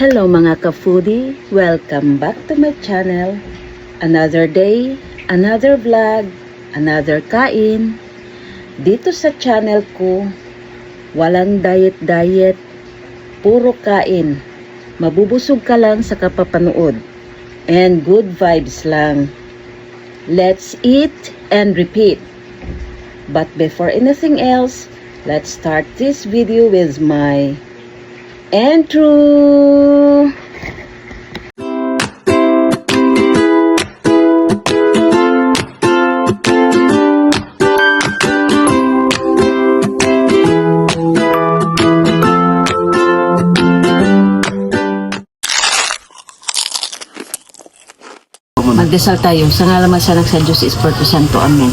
Hello mga ka-foodie! Welcome back to my channel. Another day, another vlog, another kain. Dito sa channel ko, walang diet-diet, puro kain. Mabubusog ka lang sa kapapanood. And good vibes lang. Let's eat and repeat. But before anything else, let's start this video with my intro. Magdasal tayo. Sa ngalaman sa Diyos Espiritu Santo. Amen.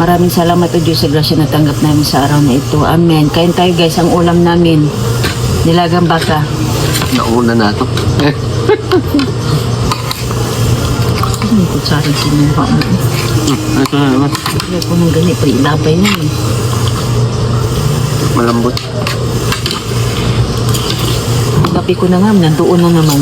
Maraming salamat o Diyos sa grasya na tanggap namin sa araw na ito. Amen. Kain tayo guys, ang ulam namin. Nilagang baka. Nauna na ito. Ano yung kutsara kinuha mo? Ito na naman. Kaya ko nang ganit. Ilabay na eh. Malambot. Gabi ko na nga. Nandoon na naman.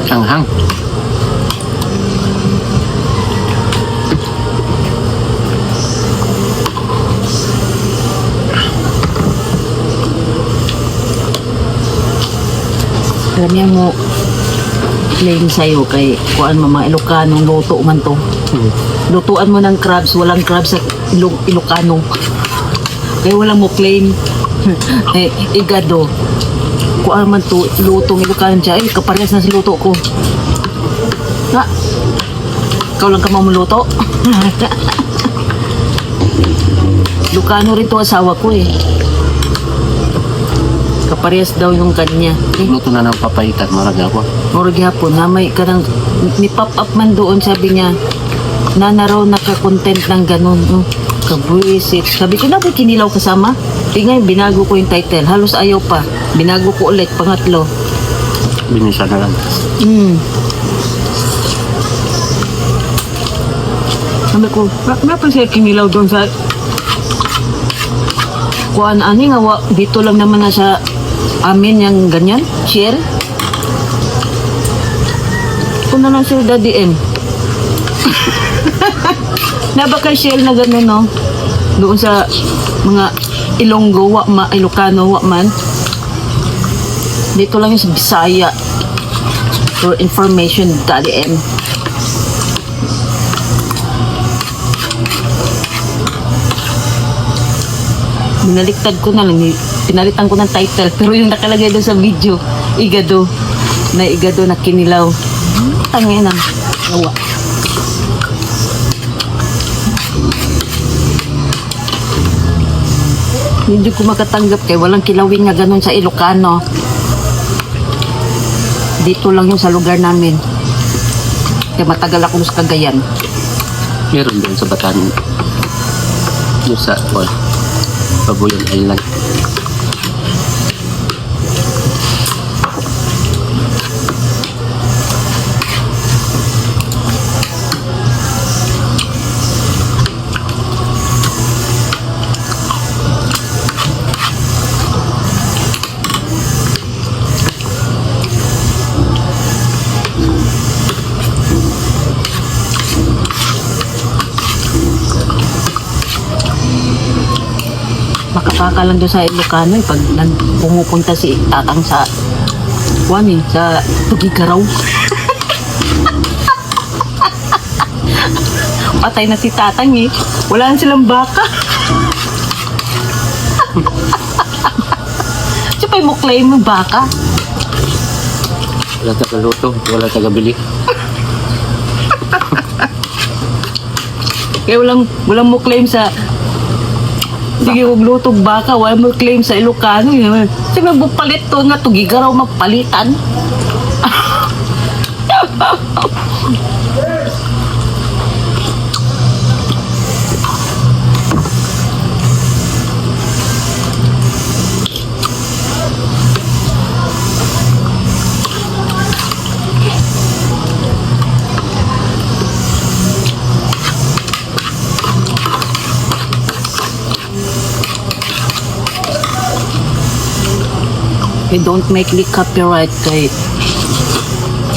Hanghang. Karamihan mo plain sa'yo kay kuan mo mga Ilocanong luto man to. Lutuan mo ng crabs, walang crabs sa Ilocano. Kaya walang mo claim igado. Kuan man to, lutong Ilocano siya. Ay, kaparehas na si luto ko. Ha? Ikaw lang ka mamuluto? Ilocano rin to asawa ko eh. Kaparehas daw yung kanya. Luto na ng papaitan. Maraga ako. Murag hapon na may kanang ni pop up man doon, sabi niya nana raw naka-content ng ganun. Kabuisit. Sabi ko na ba kinilaw kasama? Tingnan, binago ko yung title. Halos ayaw pa. Binago ko ulit, pangatlo. Binisa na lang. Sabi ko, bakit siya kinilaw doon sa kuan ani nga dito lang naman na sa amin yung ganyan, share. Kung na lang sila Daddy M. Nabaka share na gano'n, no? Doon sa mga Ilonggo, Ilocano, man. Dito lang yung sa Bisaya. For information, Daddy M. Binaliktad ko na lang, pinalitan ko ng title, pero yung nakalagay doon sa video, igado na kinilaw. Tangin na. Awa. Hindi ko makatanggap kay walang kilawin nga ganun sa Ilocano. Dito lang yung sa lugar namin. Kaya matagal ako sa Cagayan. Meron doon sa Batan. Yung sa Babuyan Island. Makapaka lang doon sa Ilocano pag pumupunta si tatang sa sa Tugigaraw. Patay na si tatang eh. Wala na silang baka. Siyempre mo claim ng baka. Wala tagaluto. Wala tagabili. Kaya walang mo claim sa sige, huwag lutog baka, wala mo claim sa Ilocano. Sige, magpalit to nga, Tugigaraw magpalitan. We don't make the copyright kay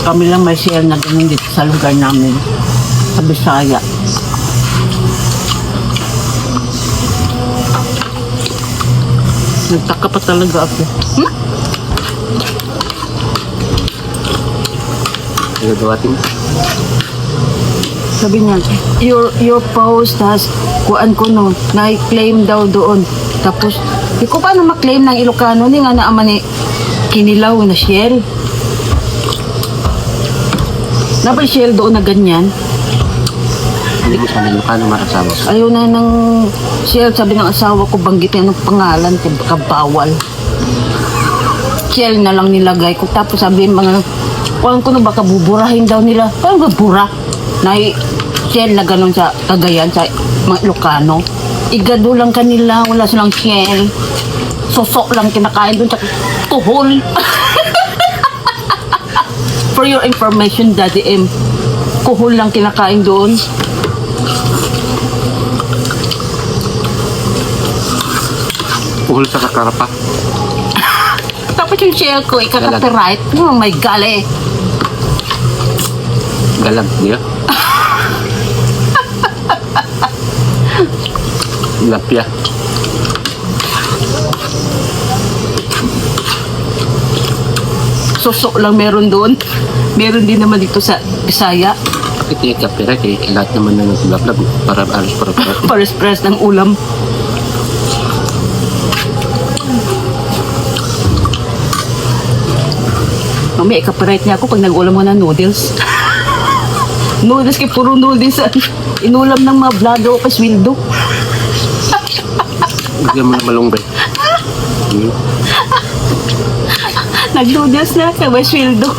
kami lang may share na ganun dito sa lugar namin. Sa Bisaya. Nagtaka pa talaga ako. Nagagawatin. Sabi niya, your post has kuan ko no, na-claim daw doon. Tapos, di ko paano ma-claim ng Ilocano ni nga naama ni Kinilaw na shell. Napay shell doon na ganyan. Hindi mo sana yung kano maasawa. Ayaw na ng shell, sabi ng asawa ko, banggitin anong pangalan, baka bawal. Shell na lang nilagay ko. Tapos sabi mga, kuan ko na baka buburahin daw nila. Paano ba bura? Na shell na ganun sa Cagayan, sa mga Ilocano. Igado lang kanila, wala silang shell. Sosok lang kinakain doon sa kuhol. For your information, Daddy M, kuhol lang kinakain doon. Puhol sa kakarapa. Tapos yung shell ko, ikaka-copyright. Oh my God eh. Galag niya. Lapya. Sosok lang meron doon. Meron din naman dito sa Bisaya. Bakit yung copyright eh? Lahat naman na naglablab. Para alos para. Pares-pares ng ulam. Mami, i-copyright niya ako pag nag-ulam mo ng noodles. Noodles, kay puro noodles. Inulam ng mga blado o kaswildo. Bigyan mo na malunggay. Nag-noodles na, kay swildo.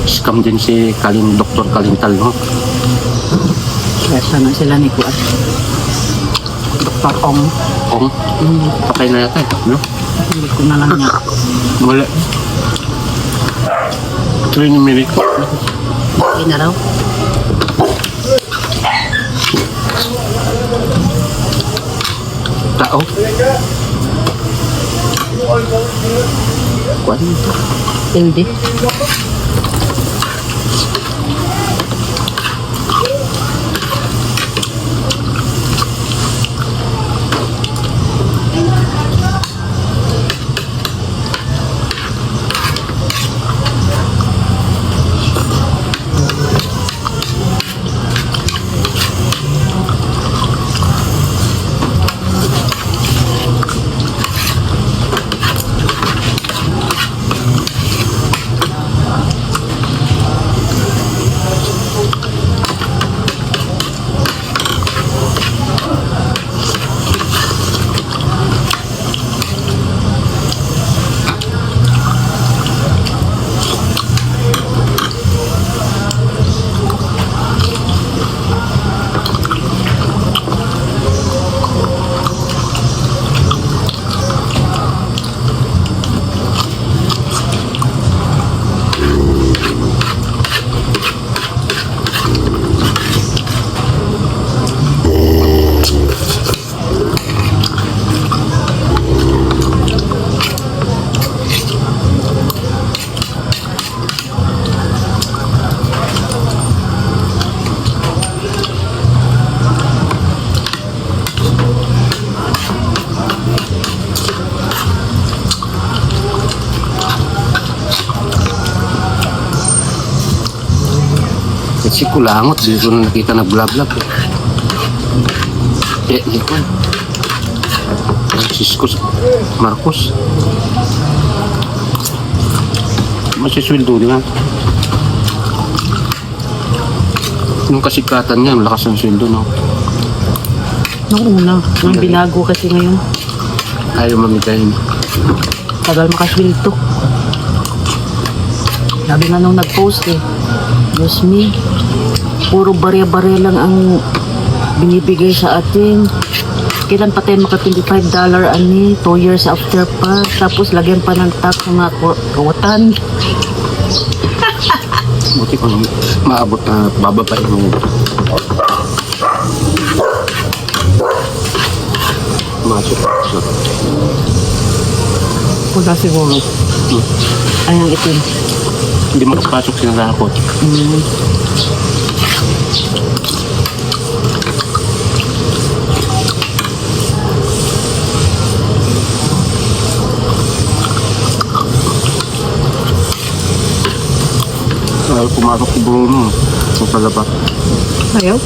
Scam din si Dr. Kalintal, no? Kaya sana sila ni Kuat. Dr. Ong. Ong? Patay na yata, no? Hindi ko na lang niya. Wala. 20 minutes. Okay na raw. Tao? Kuat. Hindi. Si Kulangot, di ko na nakita nag-vlog-vlog. Hindi ko. Francisco Marcos. Masisweldo di ba? Yung kasikatan niya, malakas ang sweldo, no? Nung una, nung binago kasi ngayon. Ayaw mamigayin. Tagal makasweldo. Sabi nga nung nag-post eh, Diyos me, puro barya-barya lang ang binibigay sa atin. Kailan pa tayo maka $25 ani, 2 years after pa. Tapos lagyan pa ng tax ng mga kawatan. Buti kung maabot na bababain mo. Masok. Punta siguro. Ay, ang itim. Hindi makapasok sila sa ako. Ayaw pumasok si Bruno. Sa palabas. Ayaw?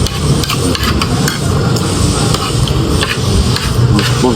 Masok.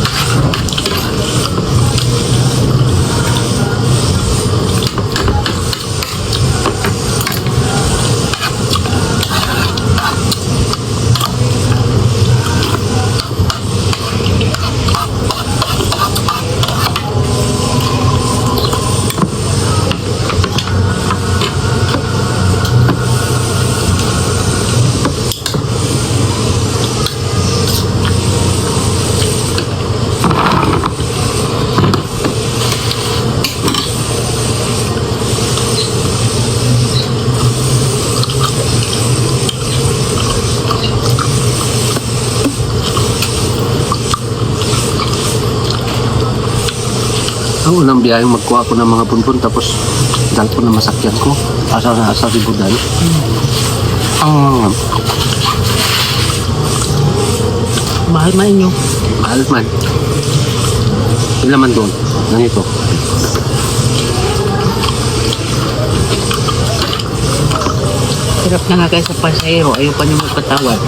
Ang unang biyayang magkuha ko ng mga punpun tapos dahil ko na masakyan ko. Asa na asa si Budan. Ang Bahay man inyo. mahal man. Ilan man doon? Ganito. Hirap na nga kayo sa pasahero. Ayaw pa niyo magpatawad.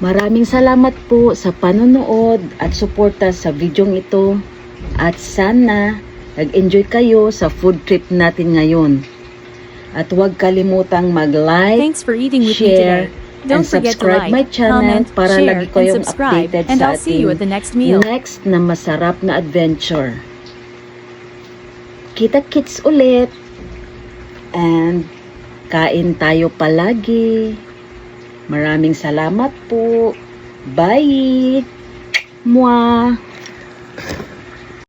Maraming salamat po sa panonood at suporta sa videong ito. At sana nag-enjoy kayo sa food trip natin ngayon. At huwag kalimutang mag-like, Thanks for eating with me share, today. Don't and forget to subscribe like, my channel comment, para share, lagi and kayong subscribe, updated and sa I'll see you at the next meal. next na masarap na adventure. Kita-kits ulit. And kain tayo palagi. Maraming salamat po. Bye! Mwah!